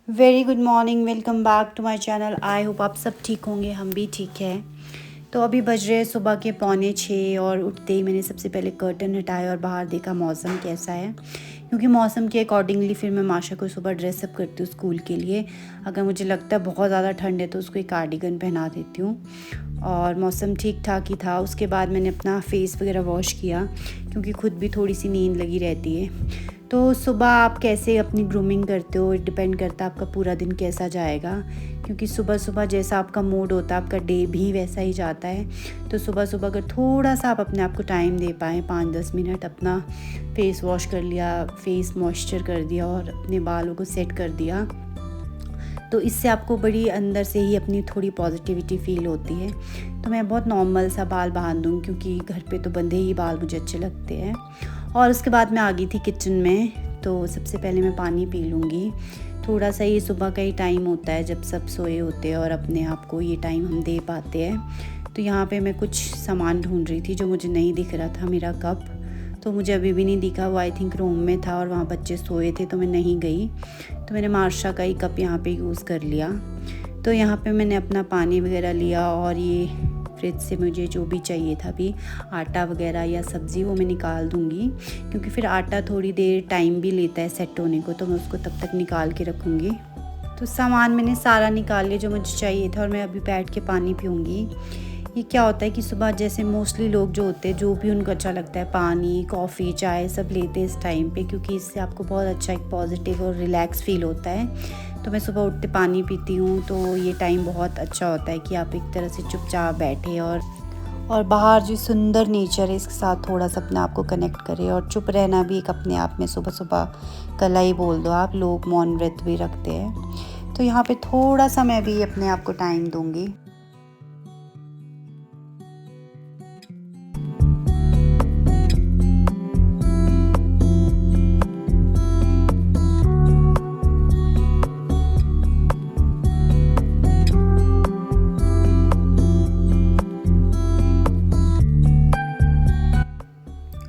Very good morning, welcome back to my channel. I hope आप सब ठीक होंगे, हम भी ठीक हैं। तो अभी बज रहे हैं सुबह के 5:45 और उठते ही मैंने सबसे पहले कर्टन हटाया और बाहर देखा मौसम कैसा है, क्योंकि मौसम के अकॉर्डिंगली फिर मैं माशा को सुबह ड्रेसअप करती हूँ स्कूल के लिए। अगर मुझे लगता है बहुत ज़्यादा ठंड है तो उसको एक कार्डिगन पहना देती हूँ। और मौसम ठीक ठाक ही था। उसके बाद मैंने अपना फेस वगैरह वॉश किया, क्योंकि खुद भी थोड़ी सी नींद लगी रहती है। तो सुबह आप कैसे अपनी ग्रूमिंग करते हो, डिपेंड करता है आपका पूरा दिन कैसा जाएगा, क्योंकि सुबह सुबह जैसा आपका मूड होता है आपका डे भी वैसा ही जाता है। तो सुबह सुबह अगर थोड़ा सा आप अपने आप को टाइम दे पाएँ, 5-10 मिनट अपना फेस वॉश कर लिया, फेस मॉइस्चर कर दिया और अपने बालों को सेट कर दिया, तो इससे आपको बड़ी अंदर से ही अपनी थोड़ी पॉजिटिविटी फ़ील होती है। तो मैं बहुत नॉर्मल सा बाल बांध दूँ, क्योंकि घर पे तो बंधे ही बाल मुझे अच्छे लगते हैं। और उसके बाद मैं आ गई थी किचन में। तो सबसे पहले मैं पानी पी लूँगी। थोड़ा सा ये सुबह का ही टाइम होता है जब सब सोए होते हैं और अपने आप को ये टाइम हम दे पाते हैं। तो यहाँ पे मैं कुछ सामान ढूंढ रही थी जो मुझे नहीं दिख रहा था। मेरा कप तो मुझे अभी भी नहीं दिखा, वो आई थिंक रूम में था और वहाँ बच्चे सोए थे तो मैं नहीं गई। तो मैंने मार्शा का ही कप यहाँ पे यूज़ कर लिया। तो यहाँ पे मैंने अपना पानी वगैरह लिया और ये फ्रिज से मुझे जो भी चाहिए था, अभी आटा वगैरह या सब्ज़ी वो मैं निकाल दूँगी, क्योंकि फिर आटा थोड़ी देर टाइम भी लेता है सेट होने को, तो मैं उसको तब तक निकाल के रखूँगी। तो सामान मैंने सारा निकाल लिया जो मुझे चाहिए था और मैं अभी बैठ के पानी पीऊँगी। ये क्या होता है कि सुबह जैसे मोस्टली लोग जो होते हैं, जो भी उनको अच्छा लगता है, पानी, कॉफ़ी, चाय सब लेते हैं इस टाइम पे, क्योंकि इससे आपको बहुत अच्छा एक पॉजिटिव और रिलैक्स फील होता है। तो मैं सुबह उठते पानी पीती हूँ, तो ये टाइम बहुत अच्छा होता है कि आप एक तरह से चुपचाप बैठे और बाहर जो सुंदर नेचर है इसके साथ थोड़ा सा अपने आप को कनेक्ट करें। और चुप रहना भी एक अपने आप में सुबह सुबह कला ही बोल दो आप, लोग मौन व्रत भी रखते हैं। तो यहाँ पे थोड़ा सा मैं भी अपने आप को टाइम दूँगी।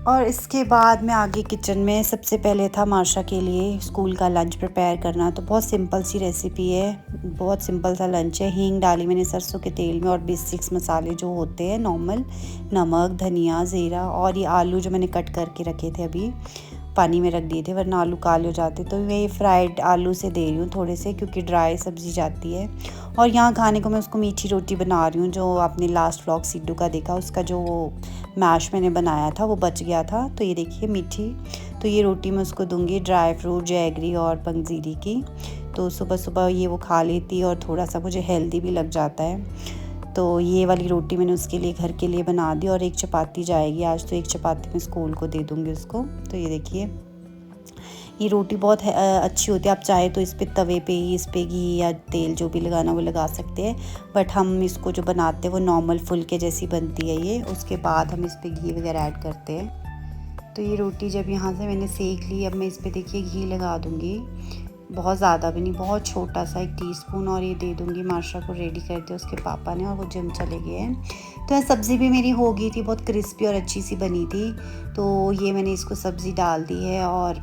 और इसके बाद मैं आगे किचन में सबसे पहले था मार्शा के लिए स्कूल का लंच प्रिपेयर करना। तो बहुत सिंपल सी रेसिपी है, बहुत सिंपल सा लंच है। हींग डाली मैंने सरसों के तेल में और बेसिक्स मसाले जो होते हैं नॉर्मल, नमक, धनिया, ज़ीरा और ये आलू जो मैंने कट करके रखे थे अभी पानी में रख दिए थे, वरना आलू काले हो जाते। तो मैं ये फ्राइड आलू से दे रही हूँ थोड़े से, क्योंकि ड्राई सब्ज़ी जाती है। और यहाँ खाने को मैं उसको मीठी रोटी बना रही हूँ, जो आपने लास्ट व्लॉग सिड्डू का देखा, उसका जो मैश मैंने बनाया था वो बच गया था। तो ये देखिए मीठी, तो ये रोटी मैं उसको दूंगी ड्राई फ्रूट, जैगरी और पंजीरी की। तो सुबह सुबह ये वो खा लेती और थोड़ा सा मुझे हेल्दी भी लग जाता है। तो ये वाली रोटी मैंने उसके लिए घर के लिए बना दी और एक चपाती जाएगी आज। तो एक चपाती मैं स्कूल को दे दूँगी उसको। तो ये देखिए ये रोटी बहुत अच्छी होती है। आप चाहे तो इस पे तवे पे ही इस पे घी या तेल जो भी लगाना वो लगा सकते हैं, बट हम इसको जो बनाते हैं वो नॉर्मल फुलके जैसी बनती है ये। उसके बाद हम इस पे घी वगैरह ऐड करते हैं। तो ये रोटी जब यहाँ से मैंने सेक ली, अब मैं इस पे देखिए घी लगा दूँगी, बहुत ज़्यादा भी नहीं, बहुत छोटा सा 1 टीस्पून, और ये दे दूँगी। मार्शा को रेडी कर दिया उसके पापा ने और वो जिम चले गए हैं। तो यह सब्ज़ी भी मेरी हो गई थी, बहुत क्रिस्पी और अच्छी सी बनी थी। तो ये मैंने इसको सब्ज़ी डाल दी है और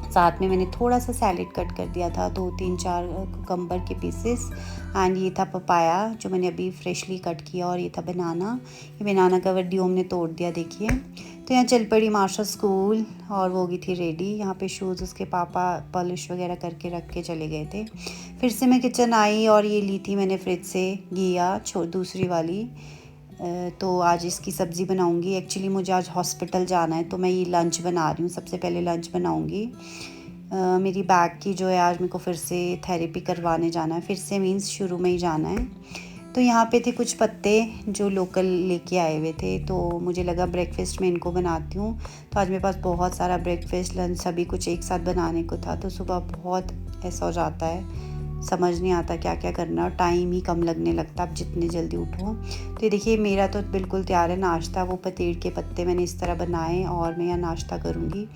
साथ में मैंने थोड़ा सा सैलेड कट कर दिया था, 2-3-4 कुकम्बर के पीसेस, एंड ये था पपाया जो मैंने अभी फ्रेशली कट किया, और ये था बनाना। ये बनाना का वीडियो हमने तोड़ दिया देखिए। तो यहाँ चल पड़ी मार्शा स्कूल और वो हो गई थी रेडी। यहाँ पे शूज़ उसके पापा पॉलिश वगैरह करके रख के चले गए थे। फिर से मैं किचन आई और ये ली थी मैंने फ्रिज से घिया दूसरी वाली। तो आज इसकी सब्ज़ी बनाऊंगी। एक्चुअली मुझे आज हॉस्पिटल जाना है, तो मैं ये लंच बना रही हूँ। सबसे पहले लंच बनाऊंगी। मेरी बैक की जो है आज मेरे को फिर से थेरेपी करवाने जाना है, फिर से मीन्स शुरू में ही जाना है। तो यहाँ पे थे कुछ पत्ते जो लोकल लेके आए हुए थे, तो मुझे लगा ब्रेकफास्ट में इनको बनाती हूँ। तो आज मेरे पास बहुत सारा ब्रेकफास्ट लंच सभी कुछ एक साथ बनाने को था। तो सुबह बहुत ऐसा हो जाता है, समझ नहीं आता क्या क्या करना, और टाइम ही कम लगने लगता आप जितने जल्दी उठो। तो ये देखिए मेरा तो बिल्कुल तैयार है नाश्ता। वो पतेड़ के पत्ते मैंने इस तरह बनाए और मैं यहाँ नाश्ता करूँगी।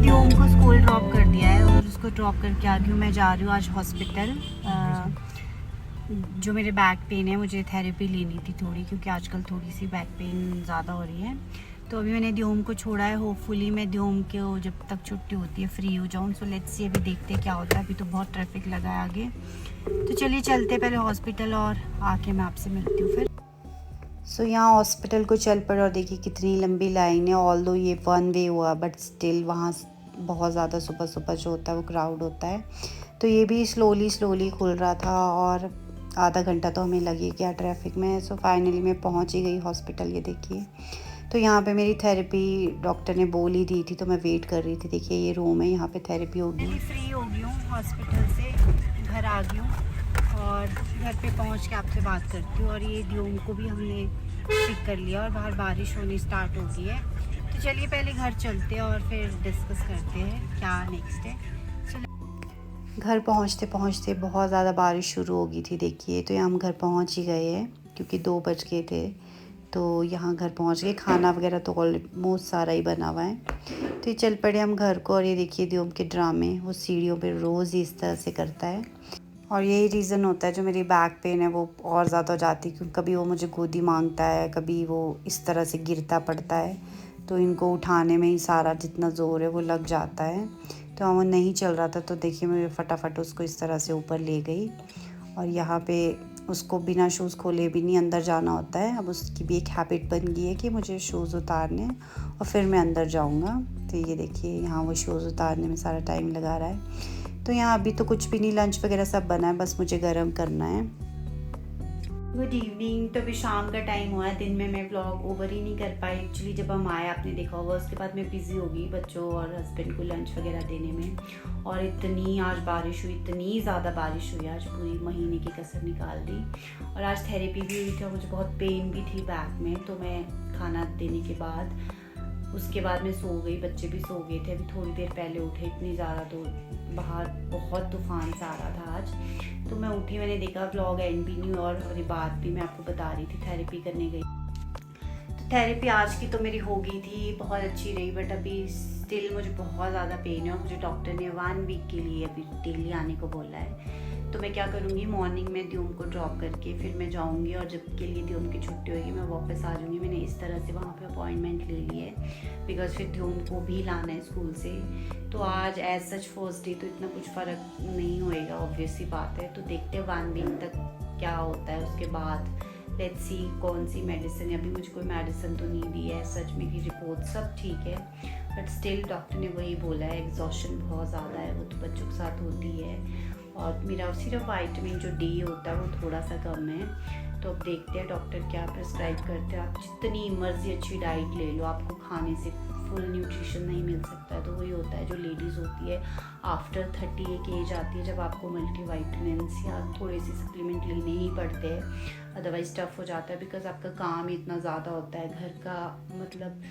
द्योम को स्कूल ड्रॉप कर दिया है और उसको ड्रॉप करके आ गई हूँ। मैं जा रही हूँ आज हॉस्पिटल। जो मेरे बैक पेन है, मुझे थेरेपी लेनी थी थोड़ी, क्योंकि आजकल थोड़ी सी बैक पेन ज़्यादा हो रही है। तो अभी मैंने द्योम को छोड़ा है। होपफुली मैं द्योम को जब तक छुट्टी होती है फ्री हो जाऊँ। सो लेट्स सी, अभी देखते हैं क्या होता है। अभी तो बहुत ट्रैफिक लगा है आगे, तो चलिए चलते पहले हॉस्पिटल और आके मैं आपसे मिलती हूँ फिर। सो यहाँ हॉस्पिटल को चल पड़े और देखिए कितनी लंबी लाइन है। ऑल्दो ये वन वे हुआ बट स्टिल वहाँ बहुत ज़्यादा सुबह सुबह जो होता है वो क्राउड होता है। तो ये भी स्लोली खुल रहा था और आधा घंटा तो हमें लगे गया ट्रैफिक में। सो फाइनली मैं पहुँच ही गई हॉस्पिटल। ये देखिए, तो यहाँ पे मेरी थेरेपी डॉक्टर ने बोल ही दी थी, तो मैं वेट कर रही थी। देखिए ये रूम है, यहाँ पे थेरेपी होगी। फ्री हो गई हूँ हॉस्पिटल से, घर आ गई हूँ और घर पे पहुँच के आपसे बात करती हूँ। और ये द्योम को भी हमने पिक कर लिया और बाहर बारिश होनी स्टार्ट हो गई है। तो चलिए पहले घर चलते हैं और फिर डिस्कस करते हैं क्या नेक्स्ट है। घर पहुँचते पहुँचते बहुत ज़्यादा बारिश शुरू हो गई थी। देखिए, तो यहाँ हम घर पहुँच ही गए हैं क्योंकि 2 बज गए थे। तो यहाँ घर पहुँच गए। खाना वगैरह तो ऑलमोस्ट सारा ही बना हुआ है। तो ये चल पड़े हम घर को। और ये देखिए द्योम के ड्रामे, वो सीढ़ियों पे रोज़ ही इस तरह से करता है। और यही रीज़न होता है जो मेरी बैक पेन है वो और ज़्यादा हो जाती है, क्योंकि कभी वो मुझे गोदी मांगता है, कभी वो इस तरह से गिरता पड़ता है। तो इनको उठाने में ही सारा जितना ज़ोर है वो लग जाता है। तो वो नहीं चल रहा था, तो देखिए मैं फटाफट उसको इस तरह से ऊपर ले गई। और यहाँ पे उसको बिना शूज़ खोले भी नहीं अंदर जाना होता है। अब उसकी भी एक हैबिट बन गई है कि मुझे शूज़ उतारने और फिर मैं अंदर जाऊँगा। तो ये देखिए यहाँ वो शूज़ उतारने में सारा टाइम लगा रहा है। तो यहाँ अभी तो कुछ भी नहीं, लंच वगैरह सब बना है, बस मुझे गर्म करना है। Good evening. तो अभी शाम का टाइम हुआ है। दिन में मैं व्लॉग ओवर ही नहीं कर पाई एक्चुअली। जब हम आए आपने देखा होगा, उसके बाद मैं बिज़ी हो गई बच्चों और हस्बैंड को लंच वगैरह देने में। और इतनी आज बारिश हुई, इतनी ज़्यादा बारिश हुई आज, पूरी महीने की कसर निकाल दी। और आज थेरेपी भी हुई थी, मुझे बहुत पेन भी थी बैक में। तो मैं खाना देने के बाद उसके बाद मैं सो गई, बच्चे भी सो गए थे। अभी थोड़ी देर पहले उठे, इतनी ज़्यादा तो बाहर बहुत तूफान सा आ रहा था आज। तो मैं उठी, मैंने देखा व्लॉग एंड भी नहीं हुआ और मेरी बात भी मैं आपको बता रही थी। थेरेपी करने गई, तो थेरेपी आज की तो मेरी हो गई थी, बहुत अच्छी रही। बट अभी स्टिल मुझे बहुत ज़्यादा पेन है और मुझे डॉक्टर ने 1 वीक के लिए अभी डेली आने को बोला है। तो मैं क्या करूँगी, मॉर्निंग में द्योम को ड्रॉप करके फिर मैं जाऊँगी और जब के लिए द्योम की छुट्टी होगी मैं वापस आ जाऊँगी। मैंने इस तरह से वहाँ पे अपॉइंटमेंट ले ली है, बिकॉज फिर द्योम को भी लाना है स्कूल से। तो आज एज सच फर्स्ट डे तो इतना कुछ फ़र्क नहीं होएगा, ऑब्वियस सी बात है। तो देखते हैं 1 वीक तक क्या होता है। उसके बाद लेट्स सी कौन सी मेडिसिन। अभी मुझे कोई मेडिसिन तो नहीं दी है सच, मेरी रिपोर्ट सब ठीक है। बट स्टिल डॉक्टर ने वही बोला है, एग्जॉशन बहुत ज़्यादा है, वो तो बच्चों के साथ होती है। और मेरा सिर्फ वाइटामिन जो डी होता है वो थोड़ा सा कम है। तो अब देखते हैं डॉक्टर क्या प्रिस्क्राइब करते हैं। आप जितनी मर्जी अच्छी डाइट ले लो, आपको खाने से फुल न्यूट्रिशन नहीं मिल सकता। तो वही होता है जो लेडीज़ होती है आफ्टर 30 एक एज आती है जब आपको मल्टीवाइटामिन्स या थोड़े से सप्लीमेंट लेने ही पड़ते हैं, अदरवाइज टफ हो जाता है। बिकॉज आपका काम इतना ज़्यादा होता है घर का, मतलब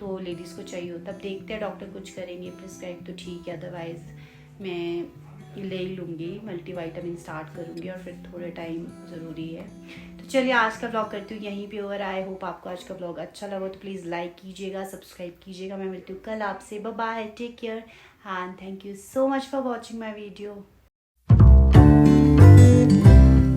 तो लेडीज़ को चाहिए होता है। अब देखते हैं डॉक्टर कुछ करेंगे प्रिस्क्राइब तो ठीक है, अदरवाइज़ मैं ले ही लूँगी, मल्टीवाइटामिन स्टार्ट करूँगी और फिर थोड़े टाइम ज़रूरी है। तो चलिए आज का व्लॉग करती हूँ यहीं पे ओवर। आई होप आपको आज का व्लॉग अच्छा लगा, तो प्लीज़ लाइक कीजिएगा, सब्सक्राइब कीजिएगा। मैं मिलती हूँ कल आपसे। Bye bye, take care and thank you so much for watching my video.